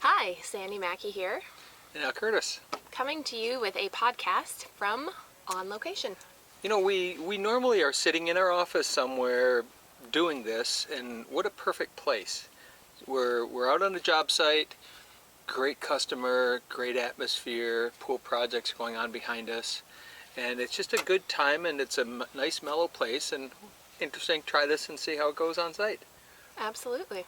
Hi, Sandy Mackey here, Yeah, Curtis. coming to you with a podcast from On Location. You know, we normally are sitting in our office somewhere doing this, and what a perfect place. We're out on a job site, great customer, great atmosphere, pool projects going on behind us, and it's just a good time, and it's a nice mellow place, and interesting. Try this and see how it goes on site. Absolutely.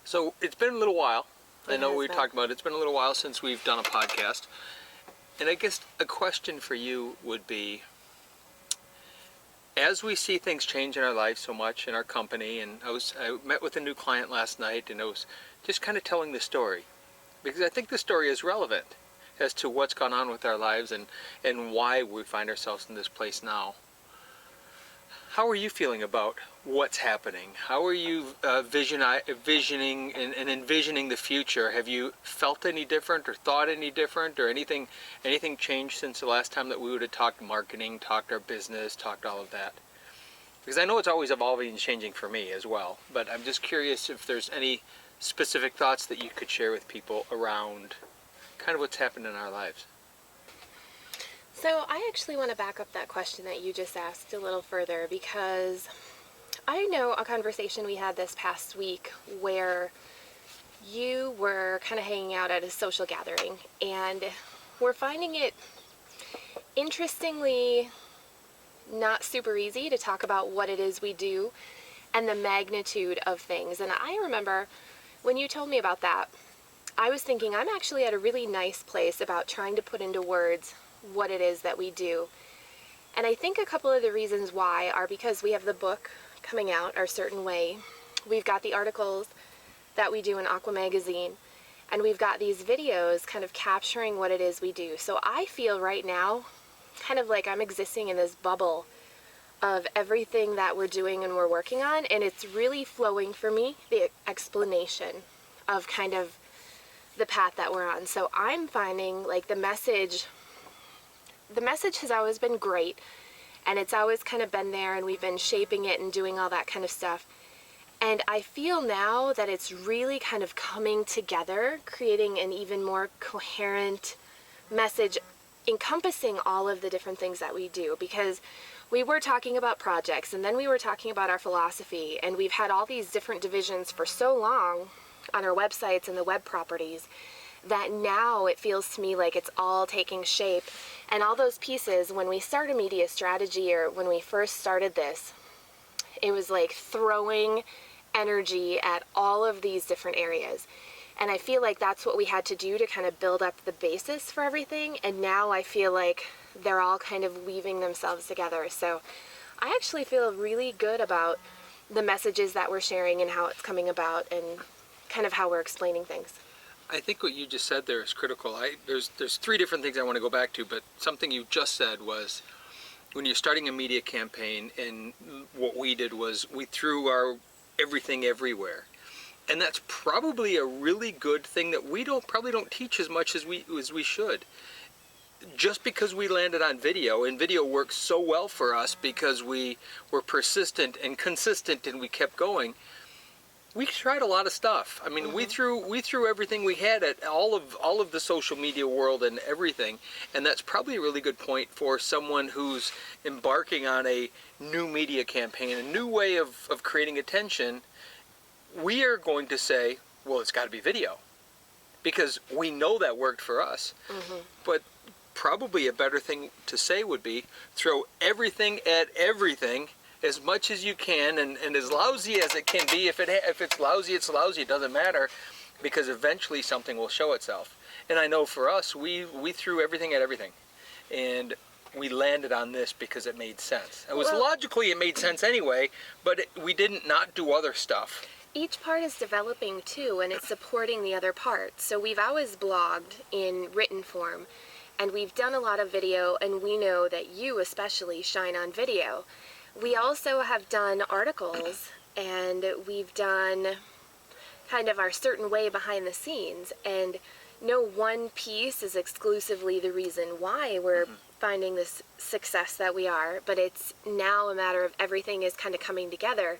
So it's been a little while. I know we been. talked about it. It's been a little while since we've done a podcast. And I guess a question for you would be, as we see things change in our lives so much in our company, and I met with a new client last night, and I was just kind of telling the story, because I think the story is relevant as to what's gone on with our lives and why we find ourselves in this place now. How are you feeling about what's happening? How are you visioning and envisioning the future? Have you felt any different or thought any different, or anything changed since the last time that we would have talked marketing, talked our business, talked all of that? Because I know it's always evolving and changing for me as well, but I'm just curious if there's any specific thoughts that you could share with people around kind of what's happened in our lives. So I actually want to back up that question that you just asked a little further, because I know a conversation we had this past week where you were kind of hanging out at a social gathering, and we're finding it interestingly not super easy to talk about what it is we do and the magnitude of things. And I remember when you told me about that, I was thinking I'm actually at a really nice place about trying to put into words what it is that we do. And I think a couple of the reasons why are because we have the book coming out our certain way. We've got the articles that we do in Aqua Magazine, and we've got these videos kind of capturing what it is we do. So I feel right now kind of like I'm existing in this bubble of everything that we're doing and we're working on, and it's really flowing for me, the explanation of kind of the path that we're on. So I'm finding like the message has always been great, and it's always kind of been there, and we've been shaping it and doing all that kind of stuff. And I feel now that it's really kind of coming together, creating an even more coherent message encompassing all of the different things that we do, because we were talking about projects, and then we were talking about our philosophy, and we've had all these different divisions for so long on our websites and the web properties that now it feels to me like it's all taking shape. And all those pieces, when we start a media strategy or when we first started this, it was like throwing energy at all of these different areas. And I feel like that's what we had to do to kind of build up the basis for everything. And now I feel like they're all kind of weaving themselves together. So I actually feel really good about the messages that we're sharing and how it's coming about and kind of how we're explaining things. I think what you just said there is critical. There's three different things I want to go back to, but something you just said was when you're starting a media campaign, and what we did was we threw our everything everywhere. And that's probably a really good thing that we probably don't teach as much as we should. Just because we landed on video, and video works so well for us because we were persistent and consistent and we kept going, we tried a lot of stuff. I mean, we threw everything we had at all of the social media world and everything, and that's probably a really good point for someone who's embarking on a new media campaign, a new way of creating attention. We are going to say, well, it's got to be video, because we know that worked for us. But probably a better thing to say would be throw everything at everything as much as you can, and as lousy as it can be. If it's lousy, it's lousy. It doesn't matter, because eventually something will show itself. And I know for us, we threw everything at everything, and we landed on this because it made sense. It was logically, it made sense anyway, but we didn't not do other stuff. Each part is developing too, and it's supporting the other part. So we've always blogged in written form, and we've done a lot of video, and we know that you especially shine on video. We also have done articles, and we've done kind of our certain way behind the scenes, and no one piece is exclusively the reason why we're finding this success that we are, but it's now a matter of everything is kind of coming together.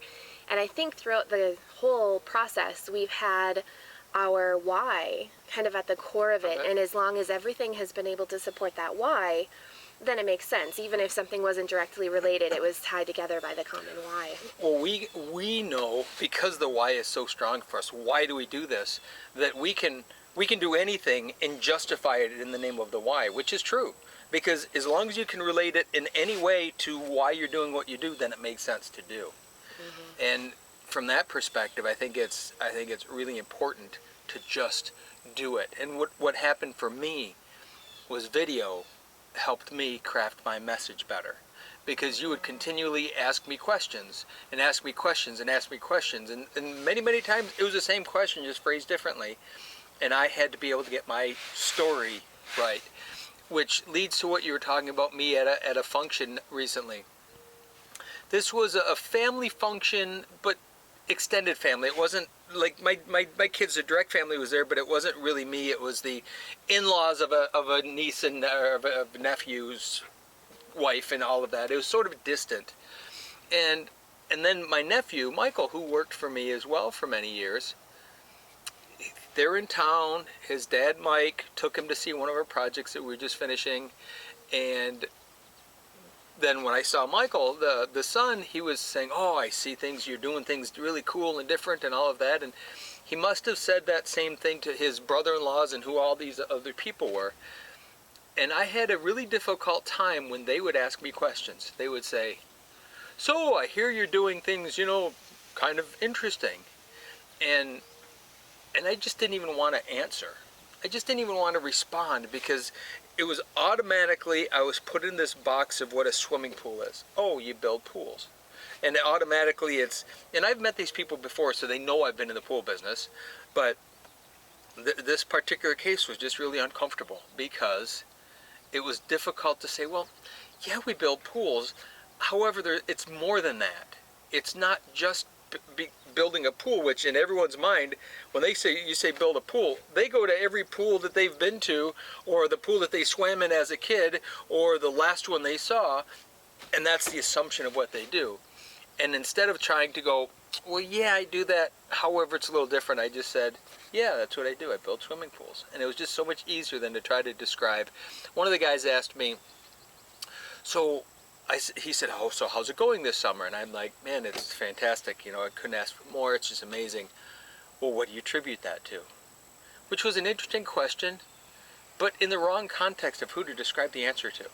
And I think throughout the whole process, we've had our why kind of at the core of it. Okay. And as long as everything has been able to support that why, then it makes sense. Even if something wasn't directly related, it was tied together by the common why. Well, we know, because the why is so strong for us, why do we do this, that we can do anything and justify it in the name of the why, which is true. Because as long as you can relate it in any way to why you're doing what you do, then it makes sense to do. Mm-hmm. And from that perspective, I think it's really important to just do it. And what happened for me was video helped me craft my message better, because you would continually ask me questions and ask me questions and ask me questions, and many times it was the same question, just phrased differently, and I had to be able to get my story right, which leads to what you were talking about me at a function recently. This was a family function, but extended family. It wasn't like my kids, the direct family was there, but it wasn't really me. It was the in-laws of a niece and or of a nephew's wife and all of that. It was sort of distant. And then my nephew, Michael, who worked for me as well for many years, they're in town. His dad, Mike, took him to see one of our projects that we were just finishing. And then when I saw Michael, the son, he was saying, "Oh, I see things, you're doing things really cool and different and all of that." And he must have said that same thing to his brother-in-laws and who all these other people were. And I had a really difficult time when they would ask me questions. They would say, "So, I hear you're doing things, kind of interesting." And I just didn't even want to answer. I just didn't even want to respond, because it was automatically, I was put in this box of what a swimming pool is. Oh, you build pools. And automatically and I've met these people before, so they know I've been in the pool business, but this particular case was just really uncomfortable, because it was difficult to say, well, yeah, we build pools. However, it's more than that. It's not just building a pool, which in everyone's mind, when you say build a pool, they go to every pool that they've been to, or the pool that they swam in as a kid, or the last one they saw, and that's the assumption of what they do. And instead of trying to go, well, yeah, I do that, however, it's a little different, I just said, yeah, that's what I do. I build swimming pools. And it was just so much easier than to try to describe. One of the guys asked me, he said, "Oh, so how's it going this summer?" And I'm like, "Man, it's fantastic. I couldn't ask for more. It's just amazing." "Well, what do you attribute that to?" Which was an interesting question, but in the wrong context of who to describe the answer to.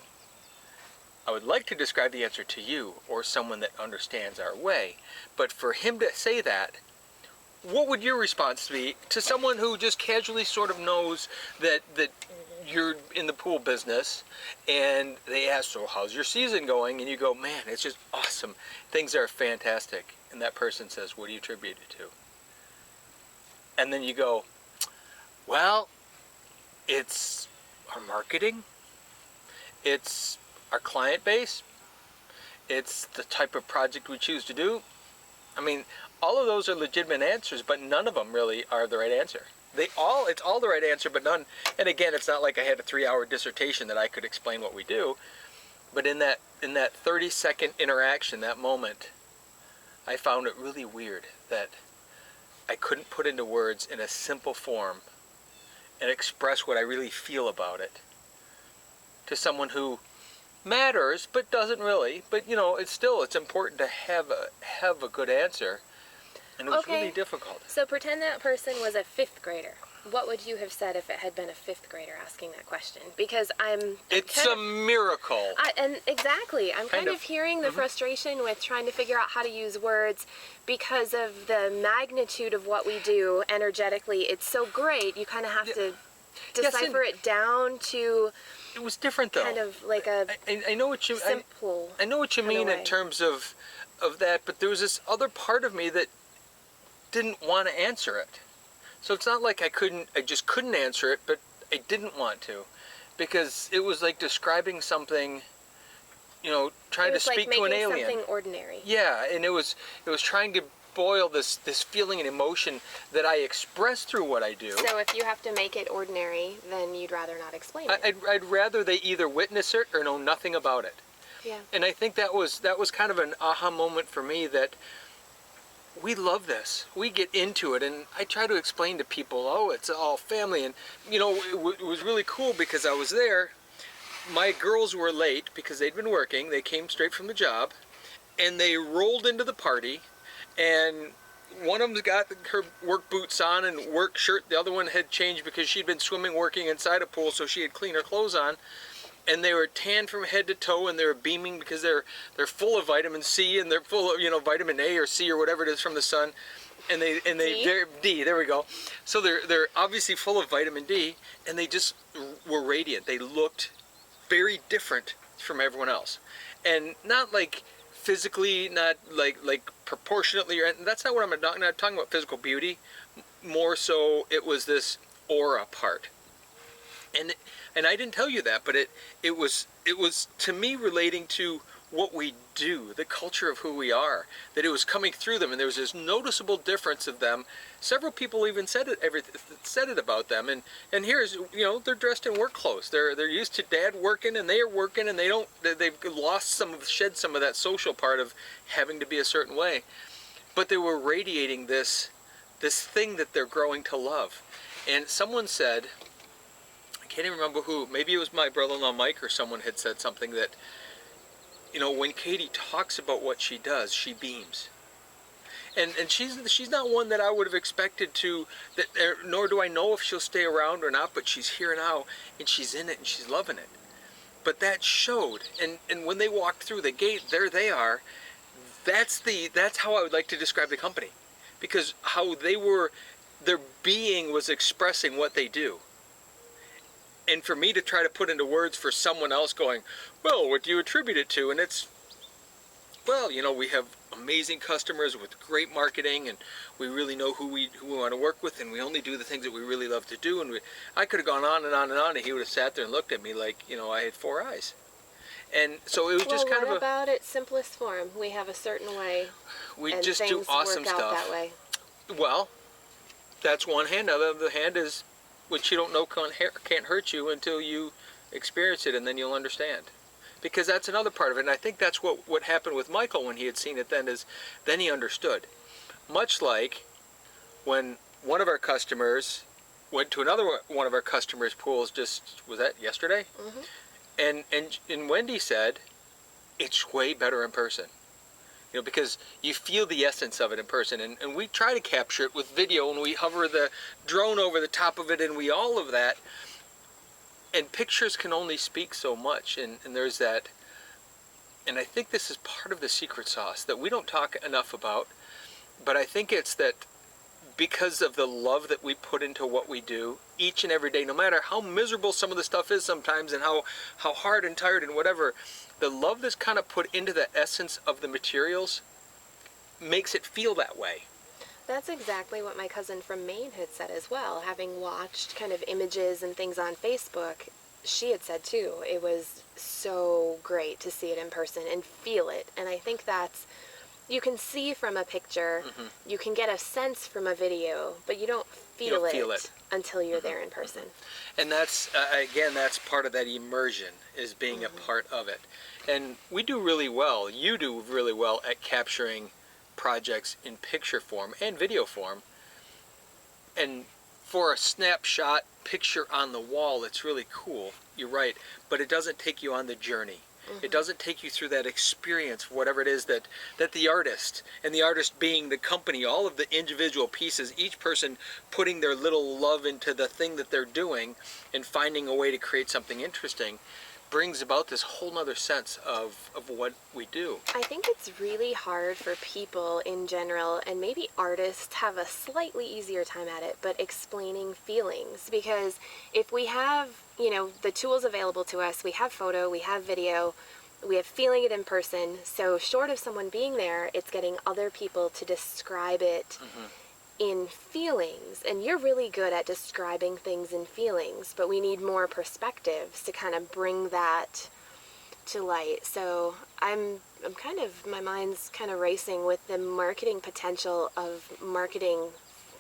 I would like to describe the answer to you or someone that understands our way, but for him to say that, what would your response be to someone who just casually sort of knows that you're in the pool business, and they ask, "So how's your season going?" And you go, "Man, it's just awesome. Things are fantastic." And that person says, "What do you attribute it to?" And then you go, "Well, it's our marketing. It's our client base. It's the type of project we choose to do." I mean, all of those are legitimate answers, but none of them really are the right answer. It's all the right answer, but none. And again, it's not like I had a 3-hour dissertation that I could explain what we do. But in that 30-second interaction, that moment, I found it really weird that I couldn't put into words in a simple form and express what I really feel about it to someone who matters, but doesn't really. But it's important to have a good answer. And it was really difficult. So pretend that person was a 5th grader. What would you have said if it had been a 5th grader asking that question? Because it's a miracle. And exactly. I'm kind of hearing the frustration with trying to figure out how to use words because of the magnitude of what we do energetically. It's so great. You kind of have to decipher it down to... It was different, though. Kind of like a I know what you... simple I know what you mean in terms of that, but there was this other part of me that didn't want to answer it. So it's not like I just couldn't answer it, but I didn't want to, because it was like describing something, trying to speak to an alien. It was like making something ordinary. Yeah, and it was trying to boil this feeling and emotion that I express through what I do. So if you have to make it ordinary, then you'd rather not explain it. I'd rather they either witness it or know nothing about it. Yeah. And I think that was kind of an aha moment for me, that we love this. We get into it, and I try to explain to people, oh, it's all family. And, you know, it was really cool because I was there. My girls were late because they'd been working. They came straight from the job, and they rolled into the party, and one of them's got her work boots on and work shirt. The other one had changed because she'd been swimming, working inside a pool, so she had cleaner clothes on. And they were tan from head to toe, and they were beaming because they're full of vitamin C, and they're full of, you know, vitamin A or C or whatever it is from the sun, and they're D. There we go. So they're obviously full of vitamin D, and they just were radiant. They looked very different from everyone else, and not like physically, not like proportionately. Or that's not what I'm not talking about. Physical beauty, more so it was this aura part. And I didn't tell you that, but it was to me relating to what we do, the culture of who we are, that it was coming through them, and there was this noticeable difference of them. Several people even said it about them, and here's, you know, they're dressed in work clothes. They're used to dad working, and they are working, and they've shed some of that social part of having to be a certain way, but they were radiating this thing that they're growing to love. And someone said, I can't even remember who, maybe it was my brother-in-law Mike, or someone had said something that, you know, when Katie talks about what she does, she beams. And she's not one that I would have expected to, nor do I know if she'll stay around or not, but she's here now, and she's in it, and she's loving it. But that showed, and when they walked through the gate, there they are. That's how I would like to describe the company, because how their being was expressing what they do. And for me to try to put into words for someone else going, well, what do you attribute it to? And it's, well, you know, we have amazing customers with great marketing, and we really know who we want to work with, and we only do the things that we really love to do. And I could have gone on and on and on, and he would have sat there and looked at me like, you know, I had four eyes. And so it was just kind of what about its simplest form? We have a certain way. We and just do awesome work out stuff. That way. Well, that's one hand. The other hand is, which you don't know can't hurt you until you experience it, and then you'll understand. Because that's another part of it, and I think that's what happened with Michael when he had seen it then he understood. Much like when one of our customers went to another one of our customers' pools, was that yesterday? Mm-hmm. And Wendy said, it's way better in person. You know, because you feel the essence of it in person, and we try to capture it with video, and we hover the drone over the top of it, and all of that. And pictures can only speak so much, and there's that. And I think this is part of the secret sauce that we don't talk enough about, but I think it's that because of the love that we put into what we do each and every day, no matter how miserable some of the stuff is sometimes, and how hard and tired and whatever, the love that's kind of put into the essence of the materials makes it feel that way. That's exactly what my cousin from Maine had said as well. Having watched kind of images and things on Facebook, she had said too, it was so great to see it in person and feel it. And I think that's, you can see from a picture, mm-hmm. you can get a sense from a video, but you don't feel it until you're mm-hmm. there in person. And that's, again, that's part of that immersion, is being mm-hmm. a part of it. And we do really well, you do really well at capturing projects in picture form and video form. And for a snapshot picture on the wall, it's really cool, you're right, but it doesn't take you on the journey. Mm-hmm. It doesn't take you through that experience, whatever it is that the artist, and the artist being the company, all of the individual pieces, each person putting their little love into the thing that they're doing and finding a way to create something interesting, brings about this whole nother sense of what we do. I think it's really hard for people in general, and maybe artists have a slightly easier time at it, but explaining feelings. Because if we have, you know, the tools available to us, we have photo, we have video, we have feeling it in person, so short of someone being there, it's getting other people to describe it mm-hmm. in feelings. And you're really good at describing things in feelings, but we need more perspectives to kind of bring that to light. So I'm kind of, my mind's kind of racing with the marketing potential of marketing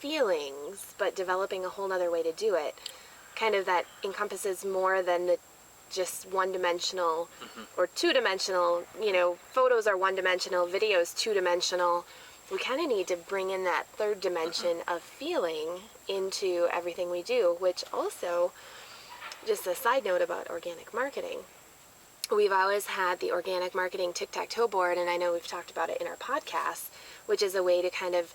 feelings, but developing a whole nother way to do it. Kind of that encompasses more than the just one-dimensional mm-hmm. or two-dimensional, you know, photos are one-dimensional, videos two-dimensional. we kind of need to bring in that third dimension of feeling into everything we do, which also, just a side note about organic marketing, we've always had the organic marketing tic-tac-toe board, and I know we've talked about it in our podcast, which is a way to kind of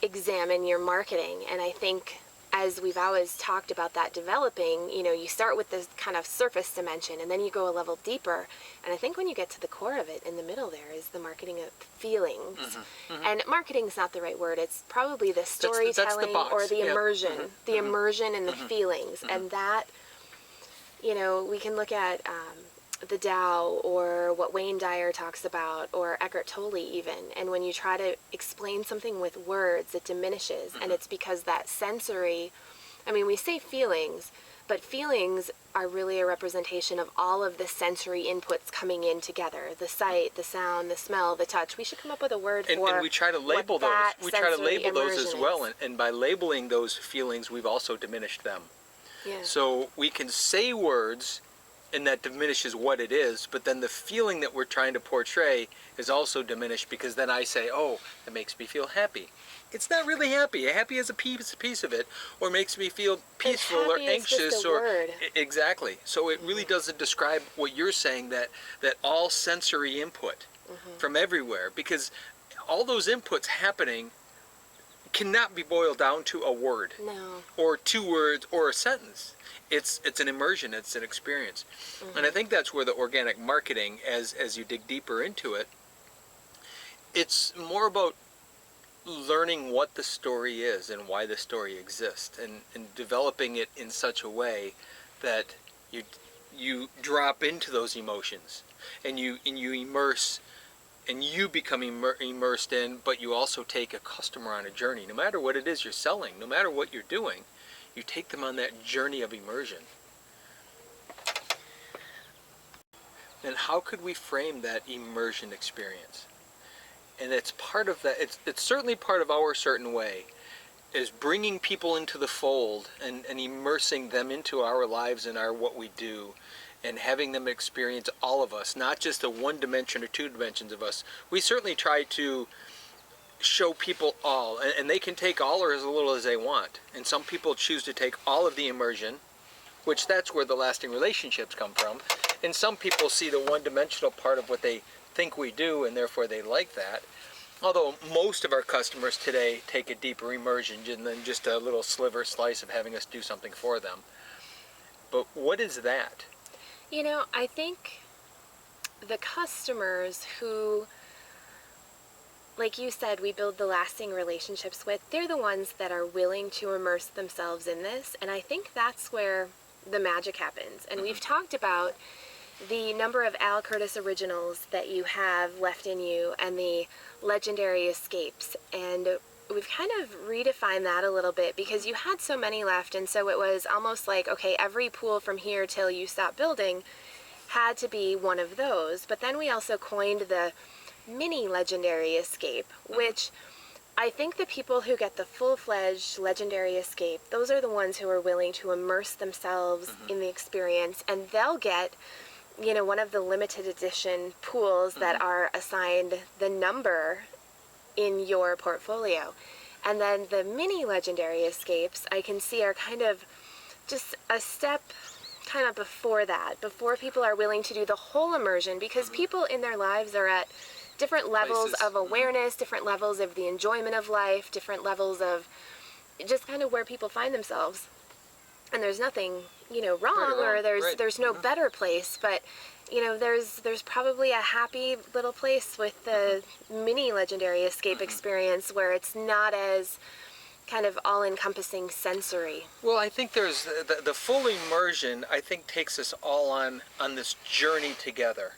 examine your marketing. And I think, as we've always talked about that developing, you start with this kind of surface dimension and then you go a level deeper. And I think when you get to the core of it, in the middle there is the marketing of feelings. And marketing's not the right word. It's probably the storytelling or the immersion, the immersion in the feelings. And that, we can look at the Tao, or what Wayne Dyer talks about, or Eckhart Tolle even. And when you try to explain something with words, it diminishes. And it's because that sensory, we say feelings, but feelings are really a representation of all of the sensory inputs coming in together. The sight, the sound, the smell, the touch. We should come up with a word for and we try to label those. We try to label those as well. And by labeling those feelings, we've also diminished them. Yeah. So we can say words, and that diminishes what it is, but then the feeling that we're trying to portray is also diminished, because then I say, oh, it makes me feel happy. It's not really happy. Happy is a piece of it, or makes me feel peaceful or anxious, or word. Exactly. So it really doesn't describe what you're saying, that all sensory input from everywhere, because all those inputs happening cannot be boiled down to a word, or two words, or a sentence. It's an immersion, it's an experience. And I think that's where the organic marketing, as you dig deeper into it, it's more about learning what the story is and why the story exists, and developing it in such a way that you drop into those emotions, and you immerse, and you become immersed in, but you also take a customer on a journey. No matter what it is you're selling, no matter what you're doing, you take them on that journey of immersion. And how could we frame that immersion experience? And it's part of that, it's certainly part of our certain way, is bringing people into the fold and immersing them into our lives and what we do, and having them experience all of us, not just the one dimension or two dimensions of us. We certainly try to show people all, and they can take all or as little as they want. And some people choose to take all of the immersion, which that's where the lasting relationships come from. And some people see the one-dimensional part of what they think we do, and therefore they like that. Although most of our customers today take a deeper immersion than just a little slice of having us do something for them. But what is that? I think the customers who, like you said, we build the lasting relationships with, they're the ones that are willing to immerse themselves in this. And I think that's where the magic happens. And we've talked about the number of Al Curtis originals that you have left in you, and the legendary escapes. And we've kind of redefined that a little bit, because you had so many left, and so it was almost like, okay, every pool from here till you stop building had to be one of those. But then we also coined the mini legendary escape, which I think the people who get the full-fledged legendary escape, those are the ones who are willing to immerse themselves in the experience, and they'll get one of the limited edition pools that are assigned the number in your portfolio. And then the mini legendary escapes, I can see, are kind of just a step kind of before that, before people are willing to do the whole immersion, because people in their lives are at different levels of awareness, different levels of the enjoyment of life, different levels of just kind of where people find themselves. And there's nothing, wrong, or there's no better place, but there's probably a happy little place with the mini legendary escape experience, where it's not as kind of all-encompassing sensory. Well, I think there's the full immersion, I think, takes us all on this journey together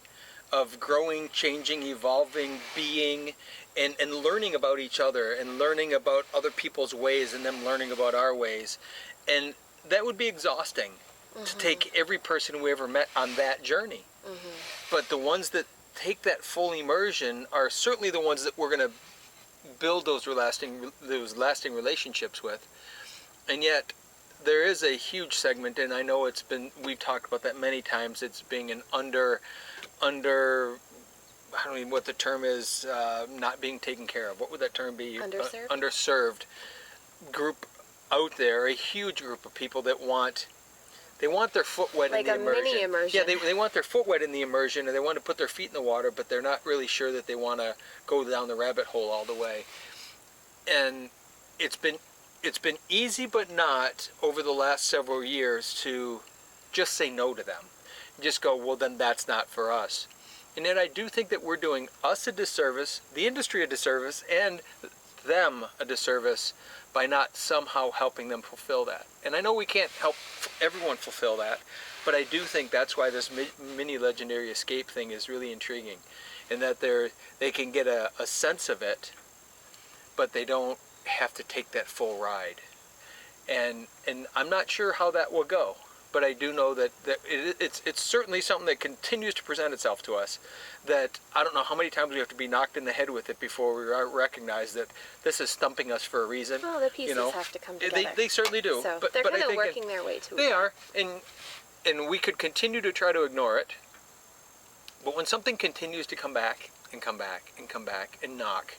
of growing, changing, evolving, being, and learning about each other, and learning about other people's ways, and them learning about our ways. And that would be exhausting to take every person we ever met on that journey. But the ones that take that full immersion are certainly the ones that we're going to build those lasting relationships with. And yet there is a huge segment, and I know we've talked about that many times, it's being an I don't even what the term is, not being taken care of. What would that term be? Underserved? Underserved group out there, a huge group of people that want their foot wet Like in the a immersion. mini immersion. Yeah, they want their foot wet in the immersion, and they want to put their feet in the water, but they're not really sure that they want to go down the rabbit hole all the way. And it's been easy, but not over the last several years to just say no to them. Just go, well, then that's not for us. And yet I do think that we're doing us a disservice, the industry a disservice, and them a disservice by not somehow helping them fulfill that. And I know we can't help everyone fulfill that, but I do think that's why this mini legendary escape thing is really intriguing, in that they can get a sense of it, but they don't have to take that full ride. And I'm not sure how that will go, but I do know that it's certainly something that continues to present itself to us, that I don't know how many times we have to be knocked in the head with it before we recognize that this is stumping us for a reason. Well, the pieces have to come together. They certainly do. So but they're I kind of think working their way to it. They are, and we could continue to try to ignore it, but when something continues to come back and come back and come back and knock,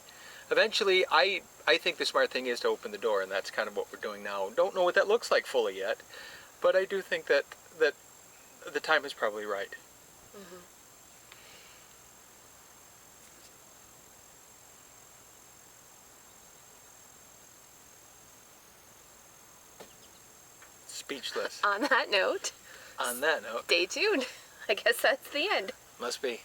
eventually I think the smart thing is to open the door, and that's kind of what we're doing now. Don't know what that looks like fully yet, but I do think that the time is probably right. Mm-hmm. Speechless. On that note, On that note, stay tuned. I guess that's the end. must be.